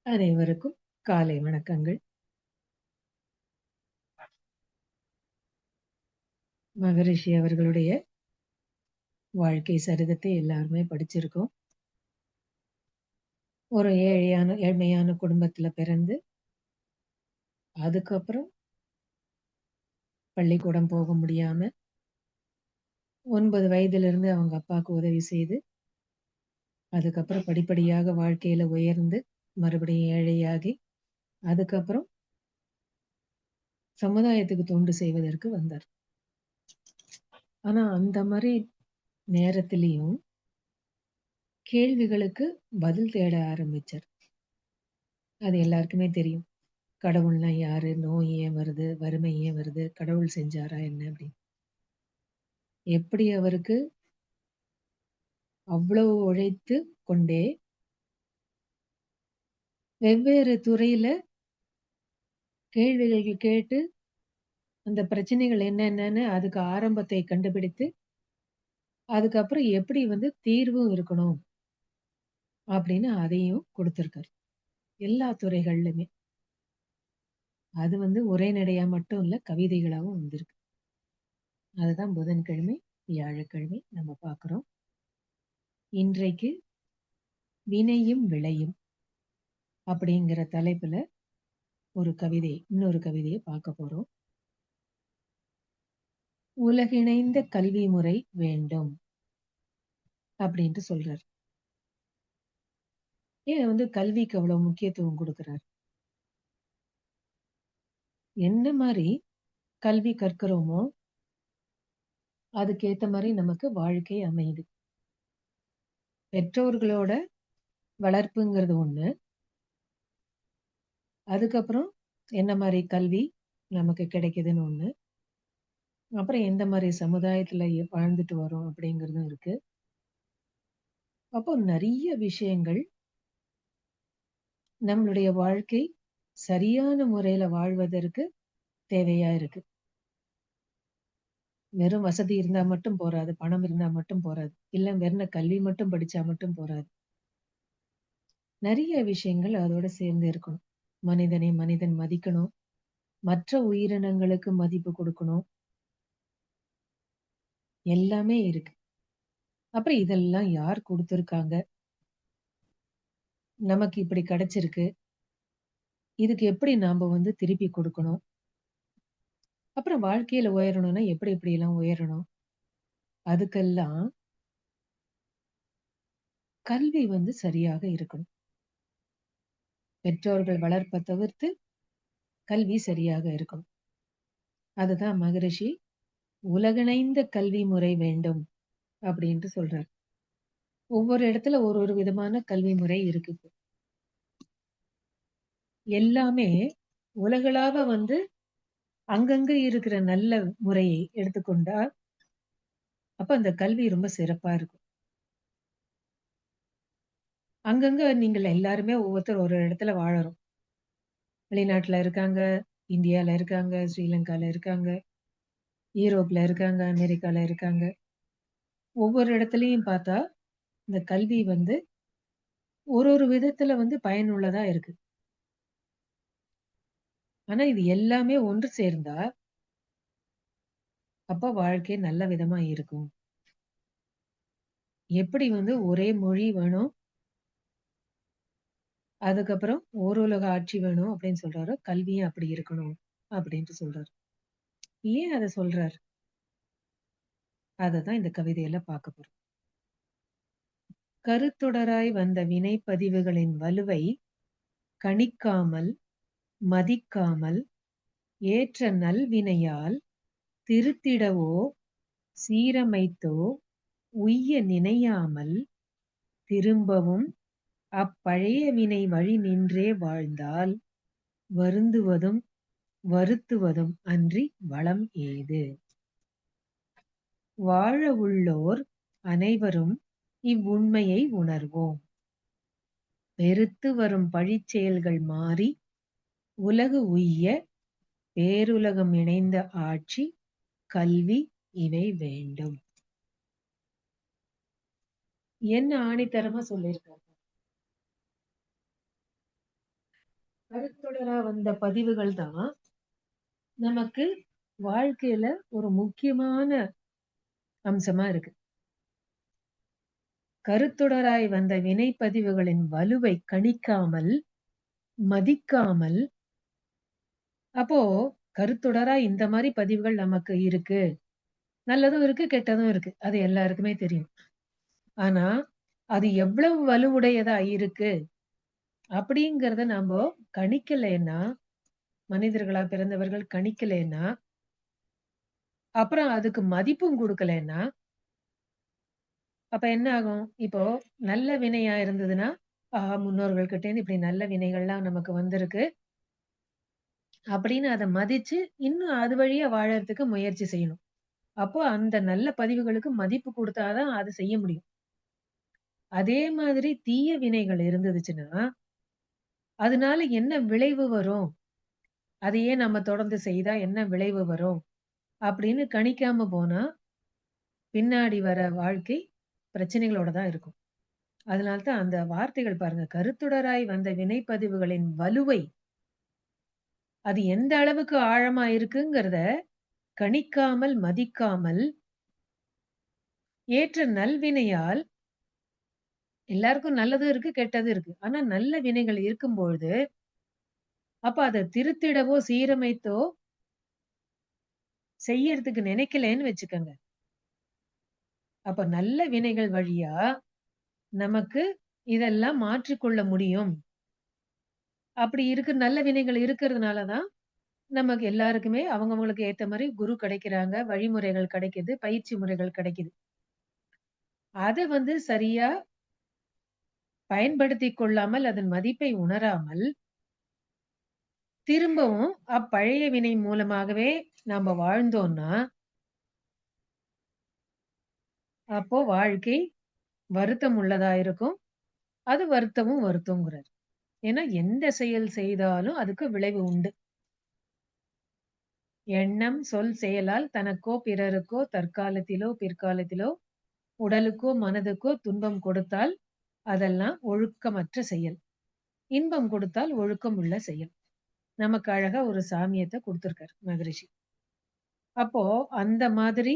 அனைவருக்கும் காலை வணக்கங்கள். மகரிஷி அவர்களுடைய வாழ்க்கை சரிதத்தை எல்லாருமே படிச்சிருக்கோம். ஒரு ஏழ்மையான குடும்பத்துல பிறந்து, அதுக்கப்புறம் பள்ளிக்கூடம் போக முடியாம 9 வயதிலிருந்து அவங்க அப்பாவுக்கு உதவி செய்து, அதுக்கப்புறம் படிப்படியாக வாழ்க்கையில உயர்ந்து, மறுபடியும் ஏழையாகி, அதுக்கப்புறம் சமுதாயத்துக்கு தொண்டு செய்வதற்கு வந்தார். ஆனா அந்த மாரி நேரத்திலயும் கேள்விகளுக்கு பதில் தேட ஆரம்பிச்சார். அது எல்லாருக்குமே தெரியும். கடவுள்னா யாரு? நோய் ஏன் வருது? வறுமை ஏன் வருது? கடவுள் செஞ்சாரா என்ன? அப்படின்னு. எப்படி அவருக்கு அவ்வளவு உழைத்து கொண்டே வெவ்வேறு துறையில கேள்விகள் கேட்டு அந்த பிரச்சனைகள் என்னென்னன்னு அதுக்கு ஆரம்பத்தை கண்டுபிடித்து, அதுக்கப்புறம் எப்படி தீர்வும் இருக்கணும் அப்படின்னு அதையும் கொடுத்திருக்காரு. எல்லா துறைகள்லுமே. அது உரைநடையா மட்டும் இல்ல, கவிதைகளாவும் வந்திருக்கு. அதுதான் புதன்கிழமை, வியாழக்கிழமை நம்ம பார்க்கிறோம். இன்றைக்கு வினையும் விளையும் அப்படிங்கிற தலைப்புல இன்னொரு கவிதையை பார்க்க போறோம். உலகிணைந்த கல்வி முறை வேண்டும் அப்படின்ட்டு சொல்றார். ஏன் கல்விக்கு அவ்வளவு முக்கியத்துவம் கொடுக்கிறார்? என்ன மாதிரி கல்வி கற்கிறோமோ அதுக்கேத்த மாதிரி நமக்கு வாழ்க்கை அமையுது. பெற்றோர்களோட வளர்ப்புங்கிறது ஒண்ணு. அதுக்கப்புறம் என்ன மாதிரி கல்வி நமக்கு கிடைக்குதுன்னு ஒண்ணு. அப்புறம் எந்த மாதிரி சமுதாயத்துல வாழ்ந்துட்டு வரோம் அப்படிங்கிறதும் இருக்கு. அப்போ நிறைய விஷயங்கள் நம்மளுடைய வாழ்க்கை சரியான முறையில வாழ்வதற்கு தேவையா இருக்கு. வெறும் வசதி இருந்தா மட்டும் போராது, பணம் இருந்தா மட்டும் போராது, இல்ல வெறும் கல்வி மட்டும் படிச்சா மட்டும் போராது. நிறைய விஷயங்கள் அதோட சேர்ந்து இருக்கணும். மனிதனை மனிதன் மதிக்கணும், மற்ற உயிரினங்களுக்கு மதிப்பு கொடுக்கணும், எல்லாமே இருக்கு. அப்புறம் இதெல்லாம் யார் கொடுத்திருக்காங்க? நமக்கு இப்படி கிடைச்சிருக்கு, இதுக்கு எப்படி நாம திருப்பி கொடுக்கணும்? அப்புறம் வாழ்க்கையில உயரணும்னா எப்படி எப்படி எல்லாம் உயரணும்? அதுக்கெல்லாம் கல்வி சரியாக இருக்கணும். பெற்றோர்கள் வளர்ப்பை தவிர்த்து கல்வி சரியாக இருக்கணும். அதுதான் மகரிஷி உலகணைந்த கல்வி முறை வேண்டும் அப்படின்ட்டு சொல்றார். ஒவ்வொரு இடத்துல ஒரு ஒரு விதமான கல்வி முறை இருக்கு. எல்லாமே உலகளாவ அங்கங்க இருக்கிற நல்ல முறையை எடுத்துக்கொண்டா அப்ப அந்த கல்வி ரொம்ப சிறப்பா இருக்கும். அங்கங்க நீங்கள் எல்லாருமே ஒவ்வொருத்தர் ஒரு இடத்துல வாழறோம். வெளிநாட்டுல இருக்காங்க, இந்தியால இருக்காங்க, ஸ்ரீலங்கால இருக்காங்க, யூரோப்ல இருக்காங்க, அமெரிக்கால இருக்காங்க. ஒவ்வொரு இடத்துலயும் பார்த்தா இந்த கல்வி ஒரு ஒரு விதத்துல பயனுள்ளதா இருக்கு. ஆனா இது எல்லாமே ஒன்று சேர்ந்தா அப்ப வாழ்க்கை நல்ல விதமா இருக்கும். எப்படி ஒரே மொழி வேணும், அதுக்கப்புறம் ஓருலக ஆட்சி வேணும் அப்படின்னு சொல்றாரோ, கல்வியும் அப்படி இருக்கணும் அப்படின்ட்டு சொல்றாரு. ஏன் அத சொல்றார்? அததான் இந்த கவிதையில பார்க்க போறோம். கருத்தொடராய் வந்த வினைப்பதிவுகளின் வலுவை கணிக்காமல், மதிக்காமல், ஏற்ற நல்வினையால் திருத்திடவோ, சீரமைத்தோ உய்ய நினையாமல், திரும்பவும் அப்பழைய வினை வழி நின்றே வாழ்ந்தால், வருந்துவதும் வருத்துவதும் அன்றி வளம் ஏது? வாழ உள்ளோர் அனைவரும் இவ்வுண்மையை உணர்வோம். பெருத்து வரும் பழிச்செயல்கள் மாறி உலகு உய்ய பேருலகம் இணைந்த ஆட்சி, கல்வி இவை வேண்டும். என்ன ஆணித்தரமா சொல்லியிருக்காரு. அடுத்தொடரா வந்த பதிவுகள் தான் நமக்கு வாழ்க்கையில ஒரு முக்கியமான அம்சமா இருக்கு. கருத்தொடராய் வந்த வினைப்பதிவுகளின் வலுவை கணிக்காமல், மதிக்காமல், அப்போ கருத்தொடரா இந்த மாரி பதிவுகள் நமக்கு இருக்கு. நல்லதும் இருக்கு, கெட்டதும் இருக்கு. அது எல்லாருக்குமே தெரியும். ஆனா, அது எவ்வளவு வலுவுடையதா இருக்கு அப்படிங்கிறத நம்ப கணிக்கலைன்னா, மனிதர்களா பிறந்தவர்கள் கணிக்கலைன்னா, அப்புறம் அதுக்கு மதிப்பும் குடுக்கலைன்னா, அப்ப என்ன ஆகும்? இப்போ நல்ல வினையா இருந்ததுன்னா, ஆஹா! முன்னோர்கள் கிட்டேருந்து இப்படி நல்ல வினைகள்லாம் நமக்கு வந்திருக்கு. அப்படின்னு அத மதிச்சு, இன்னும் அது வழியா வாழறதுக்கு முயற்சி செய்யணும். அப்போ அந்த நல்ல பதிவுகளுக்கு மதிப்பு குடுத்தா தான் அத செய்ய முடியும். அதே மாதிரி தீய வினைகள் இருந்துச்சுன்னா, அதனால என்ன விளைவு வரும்? அதையே நம்ம தொடர்ந்து செய்தா என்ன விளைவு வரும்? அப்படின்னு கணிக்காம போனா, பின்னாடி வர வாழ்க்கை பிரச்சனைகளோட தான் இருக்கும். அதனால தான் அந்த வார்த்தைகள் பாருங்க. கருத்துடராய் வந்த வினைப்பதிவுகளின் வலுவை, அது எந்த அளவுக்கு ஆழமா இருக்குங்கிறத கணிக்காமல், மதிக்காமல், ஏற்ற நல்வினையால் எல்லாருக்கும் நல்லதும் இருக்கு, கெட்டதும் இருக்கு. ஆனா நல்ல வினைகள் இருக்கும்பொழுது, அப்ப அத திருத்திடவோ, சீரமைத்தோ செய்யறதுக்கு நினைக்கலேன்னு வச்சுக்கங்க. அப்ப நல்ல வினைகள் வழியா நமக்கு இதெல்லாம் மாற்றிக்கொள்ள முடியும். அப்படி இருக்கு நல்ல வினைகள் இருக்கிறதுனால தான் நமக்கு எல்லாருக்குமே அவங்கவங்களுக்கு ஏத்த மாரி குரு கிடைக்கிறாங்க, வழிமுறைகள் கிடைக்குது, பயிற்சி முறைகள் கிடைக்குது. அத வந்து சரியா பயன்படுத்திக் கொள்ளாமல், அதன் மதிப்பை உணராமல், திரும்பவும் அப்பழைய வினை மூலமாகவே நாம வாழ்ந்தோம்னா, அப்போ வாழ்க்கை வருத்தம் உள்ளதா இருக்கும். அது வருத்தமும் வருத்தம்ங்கிறாரு. ஏன்னா எந்த செயல் செய்தாலும் அதுக்கு விளைவு உண்டு. எண்ணம், சொல், செயலால் தனக்கோ, பிறருக்கோ, தற்காலத்திலோ, பிற்காலத்திலோ, உடலுக்கோ, மனதுக்கோ துன்பம் கொடுத்தால், அதெல்லாம் ஒழுக்கமற்ற செயல். இன்பம் கொடுத்தால் ஒழுக்கம் உள்ள செயல். நமக்கு அழகா ஒரு சாமியத்த குடுத்திருக்காரு மகரிஷி. அப்போ அந்த மாதிரி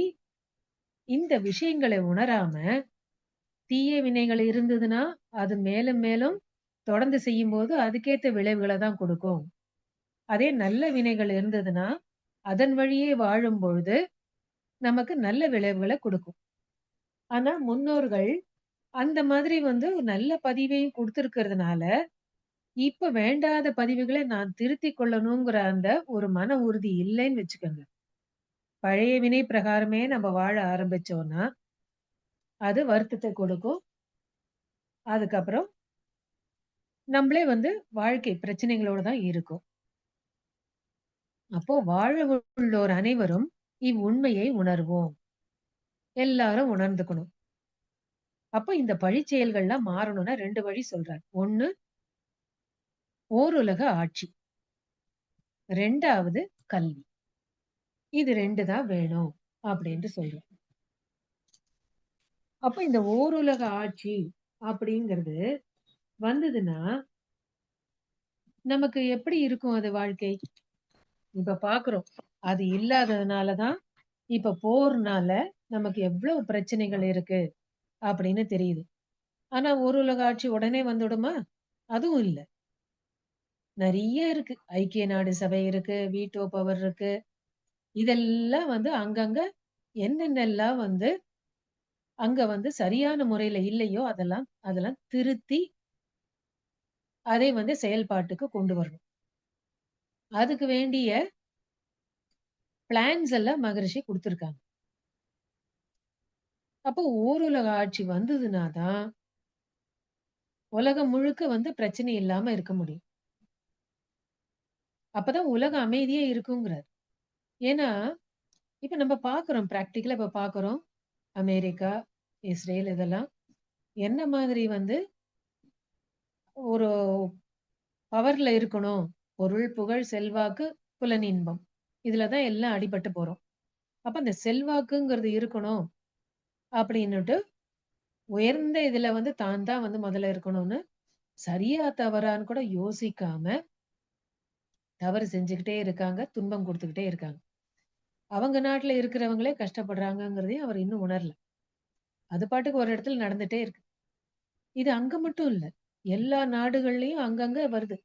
இந்த விஷயங்களை உணராம, தீய வினைகள் இருந்ததுன்னா, அது மேலும் மேலும் தொடர்ந்து செய்யும்போது அதுக்கேத்த விளைவுகள தான் குடுக்கும். அதே நல்ல வினைகள் இருந்ததுன்னா, அதன் வழியே வாழும்பொழுது நமக்கு நல்ல விளைவுகள குடுக்கும். ஆனா முன்னோர்கள் அந்த மாதிரி வந்து ஒரு நல்ல பதிவையும் குடுத்திருக்கிறதுனால, இப்ப வேண்டாத பதிவுகள நான் திருத்திக் கொள்ளணுங்கிற அந்த ஒரு மன உறுதி இல்லைன்னு வச்சுக்கங்க. பழைய வினை பிரகாரமே நம்ம வாழ ஆரம்பிச்சோம்னா, அது வருத்தத்த கொடுக்கும். அதுக்கப்புறம் நம்மளே வந்து வாழ்க்கை பிரச்சனைகளோட தான் இருக்கும். அப்போ வாழ உள்ளோர் அனைவரும் இவ்வுண்மையை உணர்வோம். எல்லாரும் உணர்ந்துக்கணும். அப்போ இந்த பழிச் செயல்கள்லாம் மாறணும்னா 2 வழி சொல்றார். 1 ஓருலக ஆட்சி. 2வது கல்வி. இது 2 தான் வேணும் அப்டின்ட்டு சொல்றார். அப்ப இந்த ஓருலக ஆட்சி அப்படிங்கிறது வந்ததுன்னா, நமக்கு எப்படி இருக்கும் அது வாழ்க்கை? இப்ப பார்க்குறோம். அது இல்லாததுனால தான், இப்ப போர்னால நமக்கு எவ்வளவு பிரச்சனைகள் இருக்கு அப்படின்னு தெரியுது. ஆனா ஓருலக ஆட்சி உடனே வந்துடுமா? அதுவும் இல்ல. நெறைய இருக்கு. ஐக்கிய நாடு சபை இருக்கு, வீட்டோ பவர் இருக்கு. இதெல்லாம் வந்து அங்கங்க என்னென்னலாம் வந்து அங்க வந்து சரியான முறையில இல்லையோ அதெல்லாம் அதெல்லாம் திருத்தி, அதை வந்து செயல்பாட்டுக்கு கொண்டு வரணும். அதுக்கு வேண்டிய பிளான்ஸ் எல்லாம் மகரிஷி குடுத்துருக்காங்க. அப்போ ஓருலக ஆட்சி வந்ததுனா தான், உலகம் முழுக்க வந்து பிரச்சனை இல்லாம இருக்க முடியும். அப்பதான் உலக அமைதியே இருக்குங்கிறார். ஏன்னா, இப்ப நம்ம பார்க்குறோம் பிராக்டிகலா இப்ப பார்க்குறோம். அமெரிக்கா, இஸ்ரேல் இதெல்லாம் என்ன மாதிரி வந்து ஒரு பவர்ல இருக்கணும். பொருள், புகழ், செல்வாக்கு, புலனின்பம். இதுல தான் எல்லாம் அடிபட்டு போறோம். அப்ப அந்த செல்வாக்குங்கிறது இருக்கணும் அப்படின்னுட்டு, உயர்ந்த இதுல வந்து தான் தான் வந்து முதல்ல இருக்கணும்னு, சரியா தவறான்னு கூட யோசிக்காம, தவறு செஞ்சுக்கிட்டே இருக்காங்க. துன்பம் குடுத்துக்கிட்டே இருக்காங்க. அவங்க நாட்டுல இருக்கிறவங்களே கஷ்டப்படுறாங்கங்கிறதையும் அவர் இன்னும் உணரல. அது பாட்டுக்கு ஒரு இடத்துல நடந்துட்டே இருக்கு. இது அங்க மட்டும் இல்ல. எல்லா நாடுகள்லயும் அங்கங்க வருது.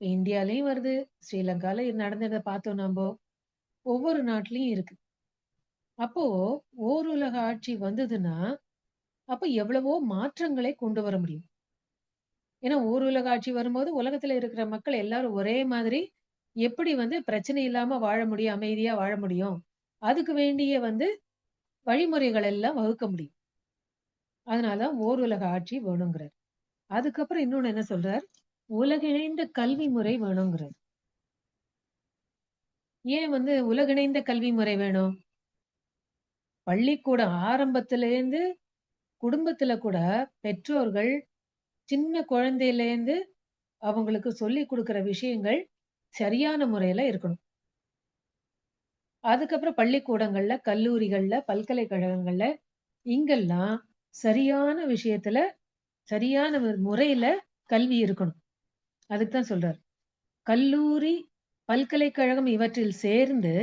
இந்தியாலயும் வருது. ஸ்ரீலங்கால இது நடந்தத பார்த்தோம் நம்போ. ஒவ்வொரு நாட்டிலயும் இருக்கு. அப்போ ஓருலக ஆட்சி வந்ததுன்னா, அப்ப எவ்வளவோ மாற்றங்களை கொண்டு வர முடியும். ஏன்னா ஓருலக ஆட்சி வரும்போது உலகத்துல இருக்கிற மக்கள் எல்லாரும் ஒரே மாதிரி எப்படி வந்து பிரச்சனை இல்லாம வாழ முடியும், அமைதியா வாழ முடியும். அதுக்கு வேண்டிய வந்து வழிமுறைகள் எல்லாம் வகுக்க முடியும். அதனால தான் ஓருலக ஆட்சி வேணுங்கிறார். அதுக்கப்புறம் இன்னொன்னு என்ன சொல்றார்? உலகிணைந்த கல்வி முறை வேணுங்கிறார். ஏன் வந்து உலகிணைந்த கல்வி முறை வேணும்? பள்ளிக்கூடம் ஆரம்பத்திலேருந்து குடும்பத்துல கூட பெற்றோர்கள் சின்ன குழந்தையிலேருந்து அவங்களுக்கு சொல்லிக் குடுக்குற விஷயங்கள் சரியான முறையில இருக்கணும். அதுக்கப்புறம் பள்ளிக்கூடங்கள்ல, கல்லூரிகள்ல, பல்கலைக்கழகங்கள்ல இங்கெல்லாம் சரியான விஷயத்துல, சரியான முறையில கல்வி இருக்கணும். அதுக்கு தான் சொல்றாரு. கல்லூரி, பல்கலைக்கழகம் இவற்றில் சேர்ந்து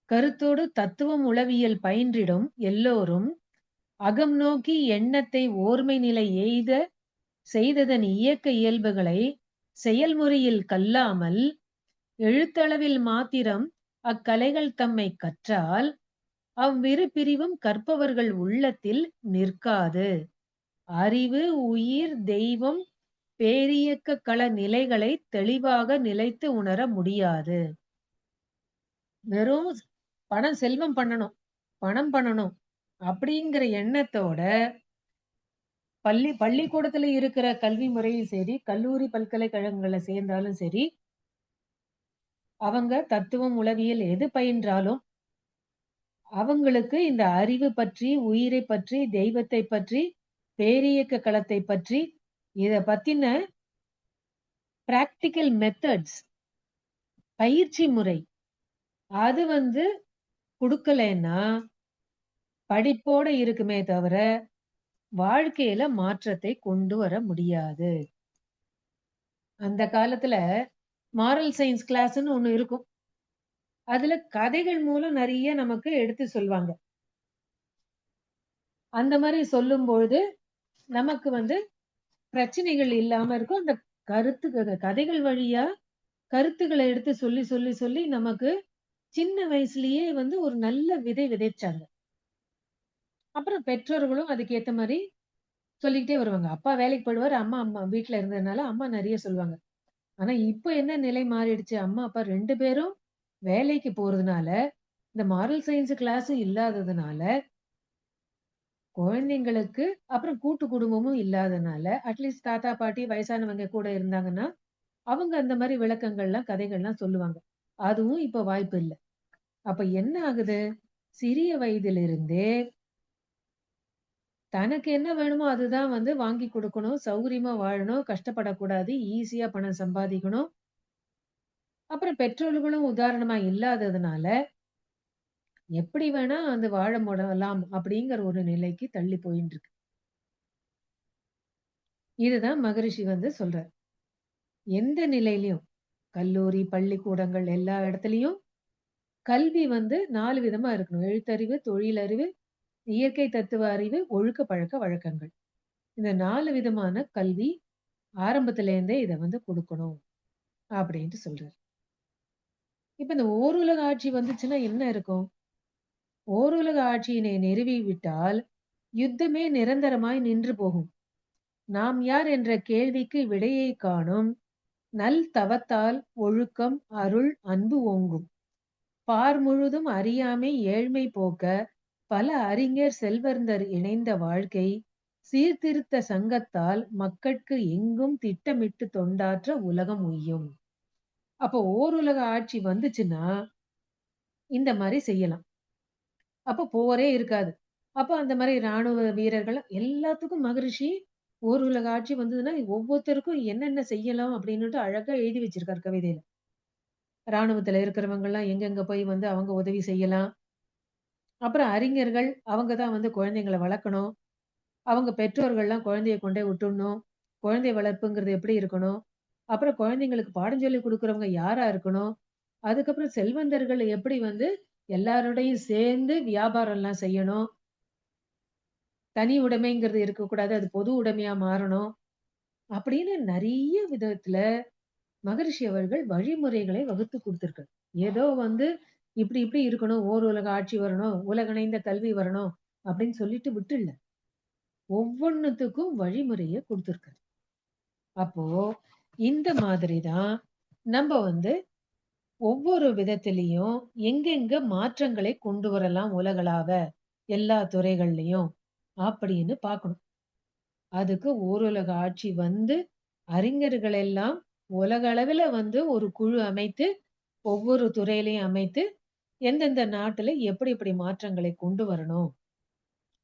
கருத்தோடு தத்துவம் உளவியல் பயின்றிடும் எல்லோரும் அகம் நோக்கி எண்ணத்தை ஓர்மை நிலை எய்த செய்ததன் இயக்க இயல்புகளை செயல்முறையில் கல்லாமல் எழுத்தளவில் மாத்திரம் அக்கலைகள் தம்மை கற்றால் அவ்விரு பிரிவும் கற்பவர்கள் உள்ளத்தில் நிற்காது. அறிவு, உயிர், தெய்வம், பேரியக்க கள நிலைகளை தெளிவாக நிலைத்து உணர முடியாது. வெறும் பணம் செல்வம் பண்ணணும், பணம் பண்ணணும் அப்படிங்கிற எண்ணத்தோட பள்ளிக்கூடத்துல இருக்கிற கல்வி முறையும் சரி, கல்லூரி பல்கலைக்கழகங்கள்ல சேர்ந்தாலும் சரி, அவங்க தத்துவம், உளவியல் எது பயின்றாலும், அவங்களுக்கு இந்த அறிவு பற்றி, உயிரை பற்றி, தெய்வத்தை பற்றி, பேரியக்க களத்தை பற்றி, இத பத்தின பிராக்டிகல் மெத்தட்ஸ் பயிற்சி முறை அது வந்து குடுக்கலைன்னா, படிப்போட இருக்குமே தவிர, வாழ்க்கையில மாற்றத்தை கொண்டு வர முடியாது. அந்த காலத்துல மாரல் சயன்ஸ் கிளாஸ்ன்னு ஒண்ணு இருக்கும். அதுல கதைகள் மூலம் நெறைய நமக்கு எடுத்து சொல்வாங்க. அந்த மாரி சொல்லும்பொழுது, நமக்கு வந்து பிரச்சனைகள் இல்லாம இருக்கும். அந்த கதைகள் வழியா கருத்துக்கள எடுத்து சொல்லி, சொல்லி, சொல்லி நமக்கு சின்ன வயசுலயே வந்து ஒரு நல்ல விதை விதைச்சாங்க. அப்புறம் பெற்றோர்களும் அதுக்கு ஏத்த மாரி சொல்லிக்கிட்டே வருவாங்க. அப்பா வேலைக்கு போயிடுவாரு. அம்மா அம்மா வீட்ல இருந்ததுனால அம்மா நெறைய சொல்லுவாங்க. ஆனா இப்ப என்ன நிலை மாறிடுச்சு? அம்மா, அப்பா 2 பேரும் வேலைக்கு போறதுனால, இந்த மாரல் சயன்ஸ் கிளாஸும் இல்லாததுனால, குழந்தைங்களுக்கு அப்புறம் கூட்டு குடும்பமும் இல்லாதனால, அட்லீஸ்ட் தாத்தா, பாட்டி வயசானவங்க கூட இருந்தாங்கன்னா, அவங்க அந்த மாரி விளக்கங்கள்லாம், கதைகள்லாம் சொல்லுவாங்க. அதுவும் இப்ப வாய்ப்பு இல்ல. அப்ப என்ன ஆகுது? சிறிய வயதிலிருந்தே தனக்கு என்ன வேணுமோ அதுதான் வந்து வாங்கி குடுக்கணும். சௌகரியமா வாழணும். கஷ்டப்படக்கூடாது. ஈஸியா பணம் சம்பாதிக்கணும். அப்புறம் பெற்றோர்களும் உதாரணமா இல்லாததுனால, எப்படி வேணா வந்து வாழ முடலாம் அப்படிங்கிற ஒரு நிலைக்கு தள்ளி போயின்னு இருக்கு. இதுதான் மகரிஷி வந்து சொல்றார். எந்த நிலையிலயும் கல்லூரி, பள்ளிக்கூடங்கள் எல்லா இடத்துலயும் கல்வி வந்து 4 விதமா இருக்கணும். எழுத்தறிவு, தொழிலறிவு, இயற்கை தத்துவ அறிவு, ஒழுக்க பழக்க வழக்கங்கள். இந்த 4 விதமான கல்வி ஆரம்பத்திலேருந்தே இத வந்து குடுக்கணும் அப்படின்ட்டு சொல்றாரு. இப்ப இந்த ஓருலக ஆட்சி வந்துச்சுன்னா என்ன இருக்கும்? ஓருலக ஆட்சியினை நிறுவி விட்டால் யுத்தமே நிரந்தரமாய் நின்று போகும். நாம் யார் என்ற கேள்விக்கு விடையை காணும் நல் தவத்தால் ஒழுக்கம், அருள், அன்பு ஓங்கும். பார் முழுதும் அறியாமை ஏழ்மை போக்க பல அறிஞர் செல்வந்தர் இணைந்த வாழ்க்கை சீர்திருத்த சங்கத்தால் மக்கட்கு எங்கும் திட்டமிட்டு தொண்டாற்ற உலகம் உய்யும். அப்போ ஓருலக ஆட்சி வந்துச்சுன்னா இந்த மாரி செய்யலாம். அப்ப போரே இருக்காது. அப்ப அந்த மாரி ராணுவ வீரர்கள் எல்லாத்துக்கும் மகரிஷி ஓருலக ஆட்சி வந்ததுன்னா, ஒவ்வொருத்தருக்கும் என்னென்ன செய்யலாம் அப்டின்னுட்டு அழகா எழுதி வச்சிருக்காரு கவிதையில. ராணுவத்துல இருக்கிறவங்கலாம் எங்கெங்க போய் வந்து அவங்க உதவி செய்யலாம். அப்புறம் அறிஞர்கள் அவங்க தான் வந்து குழந்தைங்கள வளர்க்கணும். அவங்க பெற்றோர்கள்லாம் குழந்தைய கொண்டோய் விட்டுடணும். குழந்தை வளர்ப்புங்கிறது எப்படி இருக்கணும்? அப்புறம் குழந்தைங்களுக்கு பாடம் சொல்லிக் குடுக்குறவங்க யாரா இருக்கணும்? அதுக்கப்புறம் செல்வந்தர்கள் எப்படி வந்து எல்லாரோடையும் சேர்ந்து வியாபாரம்லாம் செய்யணும். தனி உடைமைங்கிறது இருக்கக்கூடாது. அது பொது உடைமையா மாறணும். அப்படின்னு நெறைய விதத்துல மகரிஷி அவர்கள் வழிமுறைகளை வகுத்து குடுத்திருக்காரு. ஏதோ வந்து இப்படி இப்படி இருக்கணும். ஓர் உலக ஆட்சி வரணும். உலகணைந்த கல்வி வரணும். அப்படின்னு சொல்லிட்டு விட்டுடல. ஒவ்வொன்னுத்துக்கும் வழிமுறைய குடுத்திருக்காரு. அப்போ இந்த மாதிரி தான் நம்ப வந்து ஒவ்வொரு விதத்திலயும் எங்கெங்க மாற்றங்களை கொண்டு வரலாம் உலகளாவ, எல்லா துறைகள்லயும் அப்படின்னு பார்க்கணும். அதுக்கு ஓருலக ஆட்சி வந்து அறிஞர்கள் எல்லாம் உலக அளவில வந்து ஒரு குழு அமைத்து, ஒவ்வொரு துறையிலயும் அமைத்து, எந்தெந்த நாட்டுல எப்படி எப்படி மாற்றங்களை கொண்டு வரணும்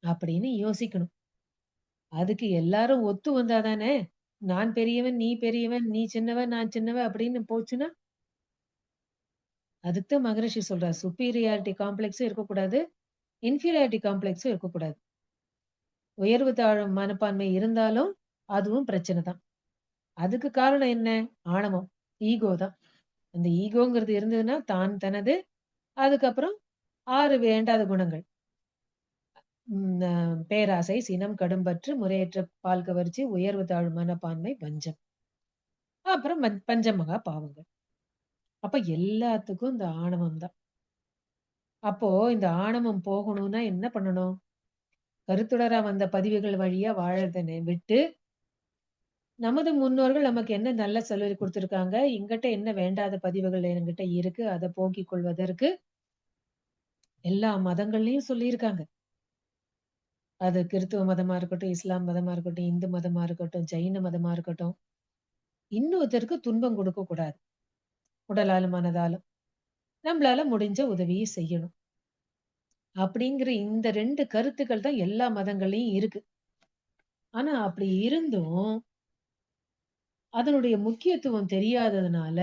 அப்படின்னு யோசிக்கணும். அதுக்கு எல்லாரும் ஒத்து வந்தா தானே, நான் பெரியவன், நீ பெரியவன், நீ சின்னவன், நான் சின்னவன் அப்படின்னு போச்சுன்னா, அதுக்கு தான் மகரிஷி சொல்றார். சுப்பீரியாரிட்டி காம்ப்ளெக்ஸும் இருக்கக்கூடாது. இன்ஃபீரியாரிட்டி காம்ப்ளெக்ஸும் இருக்கக்கூடாது. உயர்வு தாழ்வு மனப்பான்மை இருந்தாலும், அதுவும் பிரச்சனை தான். அதுக்கு காரணம் என்ன? ஆணவம். ஈகோ தான். அந்த ஈகோங்கிறது இருந்ததுன்னா, தான் தனது, அதுக்கப்புறம் 6 வேண்டாத குணங்கள். ம் அ பேராசை, சினம், கடும்பற்று, முறையற்ற பால் கவர்ச்சி, உயர்வு தாழ்வு மனப்பான்மை, வஞ்சம். அப்புறம் பஞ்சமகா பாவங்கள். அப்ப எல்லாத்துக்கும் இந்த ஆணவம் தான். அப்போ இந்த ஆணவம் போகணும்னா என்ன பண்ணணும்? கருத்துடரா வந்த பதிவுகள் வழியா வாழறத விட்டு, நமது முன்னோர்கள் நமக்கு என்ன நல்லா சொல்லிக் குடுத்துருக்காங்க, எங்கிட்ட என்ன வேண்டாத பதிவுகள் என்கிட்ட இருக்கு, அத போக்கிக் கொள்வதற்கு எல்லா மதங்கள்லயும் சொல்லியிருக்காங்க. அது கிறிஸ்துவ மதமா இருக்கட்டும், இஸ்லாம் மதமா இருக்கட்டும், இந்து மதமா இருக்கட்டும், ஜைன மதமா இருக்கட்டும். இன்னொருத்தருக்கு துன்பம் கொடுக்கக் கூடாது. உடலாலும், மனதாலும். நம்மளால முடிஞ்ச உதவிய செய்யணும். அப்படிங்கிற இந்த 2 கருத்துக்கள் தான் எல்லா மதங்கள்லயும் இருக்கு. ஆனா அப்படி இருந்தும், அதனுடைய முக்கியத்துவம் தெரியாததுனால,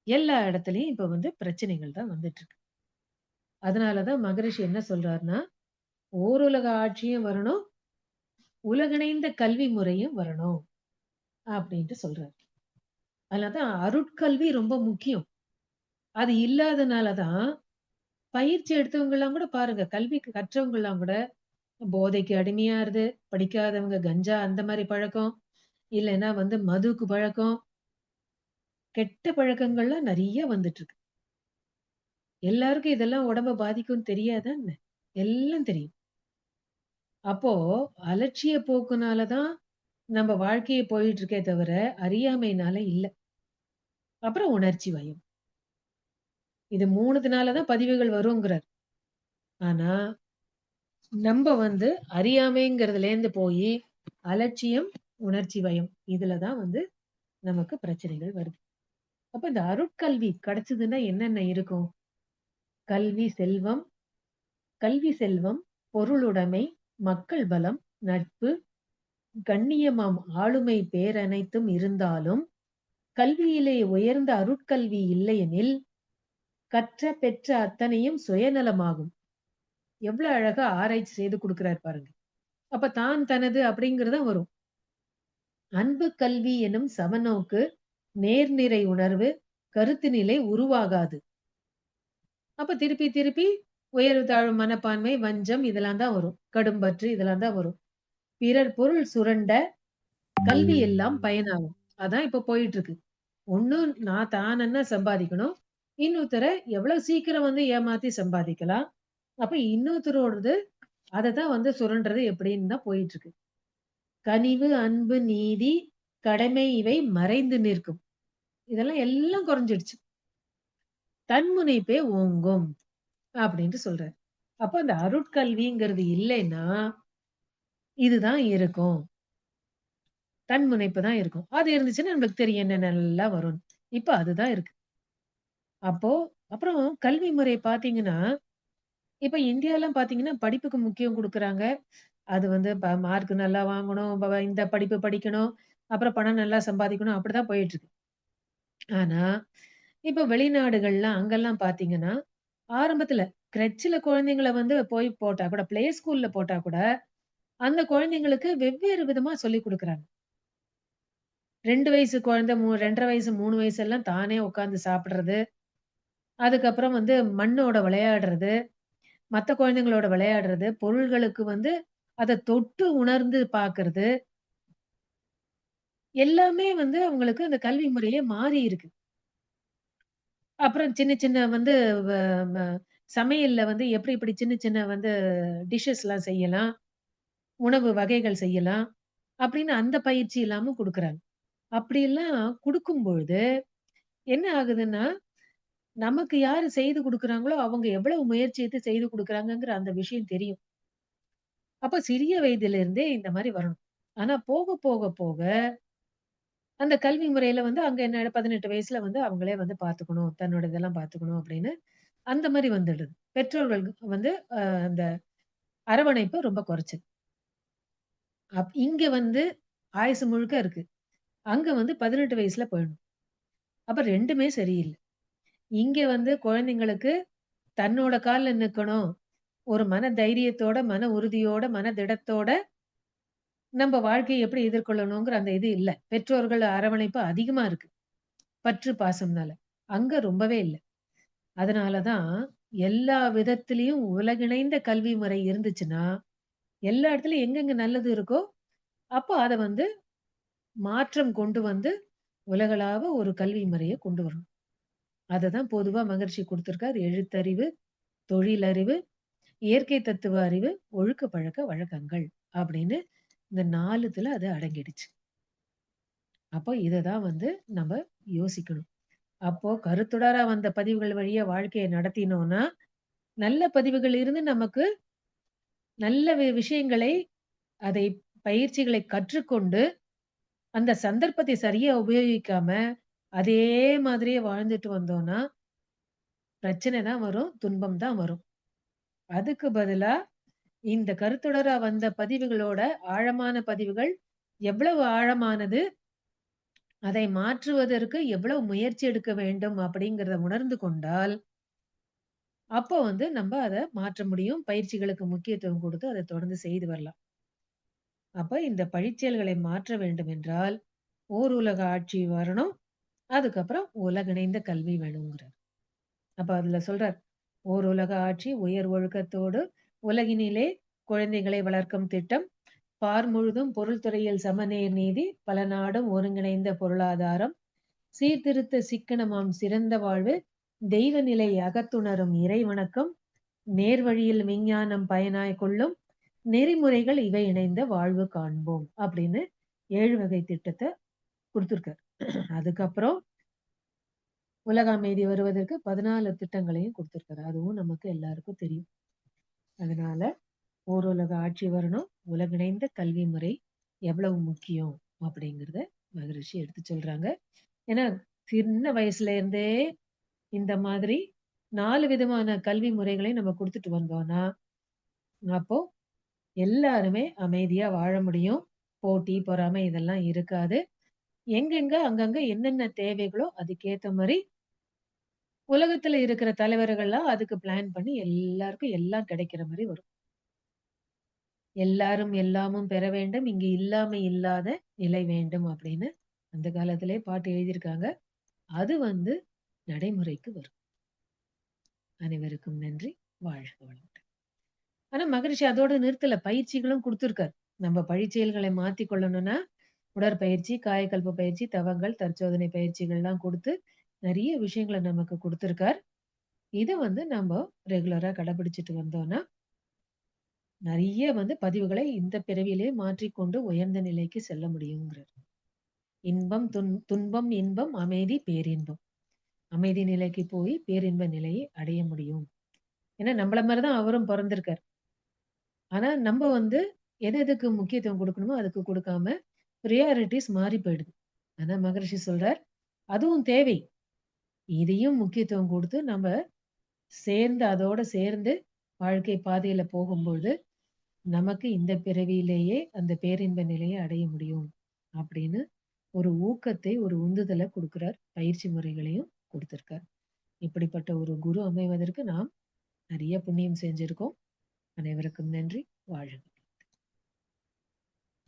எல்லா இடத்துலயும் இப்ப வந்து பிரச்சனைகள் தான் வந்துட்டு இருக்கு. அதனால தான் மகரிஷி என்ன சொல்றாருன்னா, ஓருலக ஆட்சியும் வரணும், உலகணைந்த கல்வி முறையும் வரணும் அப்படின்ட்டு சொல்றாரு. அதனால தான் அருட்கல்வி ரொம்ப முக்கியம். அது இல்லாதனால தான் பயிற்சி எடுத்தவங்கலாம் கூட பாருங்க, கல்வி கற்றவங்கலாம் கூட போதைக்கு அடிமையாறது, படிக்காதவங்க கஞ்சா அந்த மாரி பழக்கம், இல்லன்னா வந்து மதுக்கு பழக்கம், கெட்ட பழக்கங்கள்லாம் நெறைய வந்துட்டு இருக்கு. எல்லாருக்கும் இதெல்லாம் உடம்ப பாதிக்கும்னு தெரியாதா என்ன? எல்லாம் தெரியும். அப்போ அலட்சிய போக்குனால தான் நம்ம வாழ்க்கையே போயிட்டு இருக்கே தவிர, அறியாமையினால இல்ல. அப்புறம் உணர்ச்சி வயம். இது 3த்துனால தான் பதிவுகள் வருங்கிறார். ஆனா, நம்ப வந்து அறியாமைங்கிறதுலேருந்து போயி, அலட்சியம், உணர்ச்சி வயம். இதுல தான் வந்து நமக்கு பிரச்சனைகள் வருது. அப்ப இந்த அருட்கல்வி கிடைச்சதுன்னா என்னென்ன இருக்கும்? கல்வி செல்வம், கல்வி செல்வம், பொருளுடைமை, மக்கள் பலம், நட்பு, கண்ணியமாம் ஆளுமை பேரனைத்தும் இருந்தாலும், கல்வியிலே உயர்ந்த அருட்கல்வி இல்லையெனில், கற்ற பெற்ற அத்தனையும் சுயநலமாகும். எவ்வளவு அழகா ஆராய்ச்சி செய்து குடுக்கிறார் பாருங்க. அப்ப தான் தனது அப்படிங்கிறது தான் வரும். அன்பு கல்வி எனும் சமநோக்கு, நேர்நிறை உணர்வு, கருத்து நிலை உருவாகாது. அப்ப திருப்பி திருப்பி உயர்வு தாழ்வு மனப்பான்மை, வஞ்சம் இதெல்லாம் தான் வரும். கடும்பற்று இதெல்லாம் தான் வரும். பிறர் பொருள் சுரண்ட கல்வி எல்லாம் பயனாகும். அதான் இப்ப போயிட்டு இருக்கு. ஒண்ணு நான் தானன்னா சம்பாதிக்கணும். இன்னொருத்தர எவ்வளவு சீக்கிரம் வந்து ஏமாத்தி சம்பாதிக்கலாம். அப்ப இன்னொருத்தரோடது அததான் வந்து சுரண்டுறது எப்படின்னு தான் போயிட்டு இருக்கு. கனிவு, அன்பு, நீதி, கடமை இவை மறைந்து நிற்கும். இதெல்லாம் எல்லாம் குறைஞ்சிடுச்சு. தன்முனைப்பே ஓங்கும் அப்படின்ட்டு சொல்றாரு. அப்ப அந்த அருட்கல்விங்கிறது இல்லைன்னா, இதுதான் இருக்கும். தன்முனைப்பு தான் இருக்கும். அது இருந்துச்சுன்னா நம்மளுக்கு தெரியும் என்னென்னலாம் வரும்ன்னு. இப்ப அதுதான் இருக்கு. அப்போ அப்புறம் கல்வி முறை பார்த்தீங்கன்னா, இப்ப இந்தியாலாம் பார்த்தீங்கன்னா, படிப்புக்கு முக்கியம் குடுக்குறாங்க. அது வந்து மார்க் நல்லா வாங்கணும், இந்த படிப்பு படிக்கணும், அப்புறம் பணம் நல்லா சம்பாதிக்கணும் அப்படிதான் போயிட்டு இருக்கு. ஆனா, இப்ப வெளிநாடுகள்லாம் அங்கலாம் பார்த்தீங்கன்னா, ஆரம்பத்துல கிரட்ச்ல குழந்தைங்கள வந்து போய் போட்டா கூட, பிளே ஸ்கூல்ல போட்டா கூட, அந்த குழந்தைங்களுக்கு வெவ்வேறு விதமா சொல்லிக் குடுக்குறாங்க. 2 வயசு குழந்தை 2 1/2 வயசு, 3 வயசெல்லாம் தானே உட்கார்ந்து சாப்பிடுறது. அதுக்கப்புறம் வந்து மண்ணோட விளையாடுறது, மத்த குழந்தைங்களோட விளையாடுறது, பொருள்களுக்கு வந்து அத தொட்டு உணர்ந்து பார்க்கறது, எல்லாமே வந்து அவங்களுக்கு அந்த கல்வி முறையே மாறி இருக்கு. அப்புறம் சின்ன சின்ன வந்து வ ம சமையல்ல வந்து எப்படி எப்படி சின்ன சின்ன வந்து டிஷ்ஷஸ்லாம் செய்யலாம், உணவு வகைகள் செய்யலாம், அப்படின்னு அந்த பயிற்சி எல்லாமும் குடுக்குறாங்க. அப்படியெல்லாம் குடுக்கும்பொழுது என்ன ஆகுதுன்னா, நமக்கு யாரு செய்து குடுக்குறாங்களோ, அவங்க எவ்வளவு முயற்சி எடுத்து செய்து குடுக்குறாங்கங்கிற அந்த விஷயம் தெரியும். அப்ப சிறிய வயதிலிருந்தே இந்த மாரி வரணும். ஆனா போக, போக, போக அந்த கல்வி முறையில வந்து அங்க என்ன 18 வயசுல வந்து அவங்களே வந்து பார்த்துக்கணும். தன்னோட இதெல்லாம் பார்த்துக்கணும் அப்படின்னு அந்த மாரி வந்துடுது. பெற்றோர்களுக்கு வந்து அந்த அரவணைப்பு ரொம்ப குறைச்சது. இங்க வந்து ஆயுசு முழுக்க இருக்கு. அங்க வந்து 18 வயசுல போயிடணும். அப்ப 2மே சரியில்ல. இங்க வந்து குழந்தைங்களுக்கு தன்னோட கால்ல நிக்கணும். ஒரு மன தைரியத்தோட, மன உறுதியோட, மன திடத்தோட நம்ப வாழ்க்கைய எப்படி எதிர்கொள்ளணுங்கிற அந்த இது இல்ல. பெற்றோர்கள் அரவணைப்பு அதிகமா இருக்கு. பற்று, பாசம்னால. அங்க ரொம்பவே இல்ல. அதனால தான் எல்லா விதத்திலயும் ஒருங்கிணைந்த கல்வி முறை இருந்துச்சுன்னா, எல்லா இடத்துலயும் எங்கெங்க நல்லது இருக்கோ, அப்போ அத வந்து மாற்றம் கொண்டு வந்து உலகளாவ ஒரு கல்வி முறைய கொண்டு வரணும். அததான் பொதுவா மகரிஷி குடுத்திருக்கார். எழுத்தறிவு, தொழிலறிவு, இயற்கை தத்துவ அறிவு, ஒழுக்க பழக்க வழக்கங்கள் அப்படின்னு இந்த 4த்துல அது அடங்கிடுச்சு. அப்போ இததான் வந்து நம்ம யோசிக்கணும். அப்போ கருத்துடரா வந்த பதிவுகள் வழியா வாழ்க்கைய நடத்தினோம்னா, நல்ல பதிவுகள் இருந்து நமக்கு நல்ல விஷயங்களை அதை பயிற்சிகளை கற்றுக்கொண்டு, அந்த சந்தர்ப்பத்தை சரியா உபயோகிக்காம, அதே மாதிரியே வாழ்ந்துட்டு வந்தோம்னா, பிரச்சனை தான் வரும், துன்பம் தான் வரும். அதுக்கு பதிலா இந்த கருத்தொடரா வந்த பதிவுகளோட ஆழமான பதிவுகள் எவ்வளவு ஆழமானது, அதை மாற்றுவதற்கு எவ்வளவு முயற்சி எடுக்க வேண்டும் அப்படிங்கிறத உணர்ந்து கொண்டால், அப்போ வந்து நம்ப அத மாற்ற முடியும். பயிற்சிகளுக்கு முக்கியத்துவம் குடுத்து அத தொடர்ந்து செய்து வரலாம். அப்ப இந்த பழிச்செயல்களை மாற்ற வேண்டும் என்றால், ஓர் உலக ஆட்சி வரணும். அதுக்கப்புறம் உலகணைந்த கல்வி வேணுங்கிறார். அப்ப அதுல சொல்றார். ஓர் உலக ஆட்சி உயர் ஒழுக்கத்தோடு உலகினிலே குழந்தைகளை வளர்க்கும் திட்டம். பார் முழுதும் பொருள் துறையில் சமநேர் நீதி, பல நாடும் ஒருங்கிணைந்த பொருளாதாரம், சீர்திருத்த சிக்கனமாம் சிறந்த வாழ்வு, தெய்வ நிலை அகத்துணரும் இறை வணக்கம், நேர்வழியில் விஞ்ஞானம் பயனாய் கொள்ளும், நெறிமுறைகள் இவை இணைந்த வாழ்வு காண்போம் அப்படின்னு 7 வகை திட்டத்த குடுத்திருக்காரு. அதுக்கப்புறம் உலக அமைதி வருவதற்கு 14 திட்டங்களையும் குடுத்திருக்காரு. அதுவும் நமக்கு எல்லாருக்கும் தெரியும். அதனால ஓருலக ஆட்சி வரணும். உலகிணைந்த கல்வி முறை எவ்வளவு முக்கியம் அப்படிங்கிறத மகரிஷி எடுத்து சொல்றாங்க. ஏன்னா, சின்ன வயசுல இருந்தே இந்த மாதிரி 4 விதமான கல்வி முறைகளை நம்ம குடுத்துட்டு வந்தோம்னா, அப்போ எல்லாருமே அமைதியா வாழ முடியும். போட்டி, பொறாமை இதெல்லாம் இருக்காது. எங்கெங்க, அங்கங்க என்னென்ன தேவைகளோ அதுக்கேத்த மாரி உலகத்துல இருக்கிற தலைவர்கள்லாம் அதுக்கு பிளான் பண்ணி எல்லாருக்கும் எல்லாம் கிடைக்கிற மாரி வரும். எல்லாரும் எல்லாமும் பெற வேண்டும். இங்கு இல்லாமை இல்லாத நிலை வேண்டும் அப்படின்னு அந்த காலத்திலே பாட்டு எழுதியிருக்காங்க. அது வந்து நடைமுறைக்கு வரும். அனைவருக்கும் நன்றி. வாழ்க வளமுடன். ஆனா மகரிஷி அதோட நிறுத்தல. பயிற்சிகளும் குடுத்திருக்காரு. நம்ம பழிச்செயல்களை மாத்திக் கொள்ளணும்னா, உடற்பயிற்சி, காயகல்ப பயிற்சி, தவங்கள், தற்சோதனை பயிற்சிகள்லாம் குடுத்து, நெறைய விஷயங்கள நமக்கு குடுத்திருக்கார். இத வந்து நம்ப ரெகுலரா கடைபிடிச்சுட்டு வந்தோம்னா, நெறைய வந்து பதிவுகளை இந்த பிறவியிலே மாற்றிக்கொண்டு உயர்ந்த நிலைக்கு செல்ல முடியுங்கிறார். இன்பம், துன்பம், இன்பம், அமைதி, பேரின்பம். அமைதி நிலைக்கு போய் பேரின்ப நிலையை அடைய முடியும். ஏன்னா நம்மள மாரி தான் அவரும் பொறந்திருக்காரு. ஆனா நம்ப வந்து எது எதுக்கு முக்கியத்துவம் குடுக்கணுமோ அதுக்கு குடுக்காம, பிரையாரிட்டீஸ் மாறி போயிடுது. ஆனா மகரிஷி சொல்றார், அதுவும் தேவை. இதையும் முக்கியத்துவம் குடுத்து நம்ம சேர்ந்து அதோட சேர்ந்து வாழ்க்கை பாதையில போகும்பொழுது, நமக்கு இந்த பிறவியிலேயே அந்த பேரின்ப நிலையை அடைய முடியும். அப்படின்னு ஒரு ஊக்கத்தை, ஒரு உந்துதல குடுக்கிறார். பயிற்சி முறைகளையும் குடுத்திருக்கார். இப்படிப்பட்ட ஒரு குரு அமைவதற்கு நாம் நெறைய புண்ணியம் செஞ்சிருக்கோம். அனைவருக்கும் நன்றி. வாழ்க!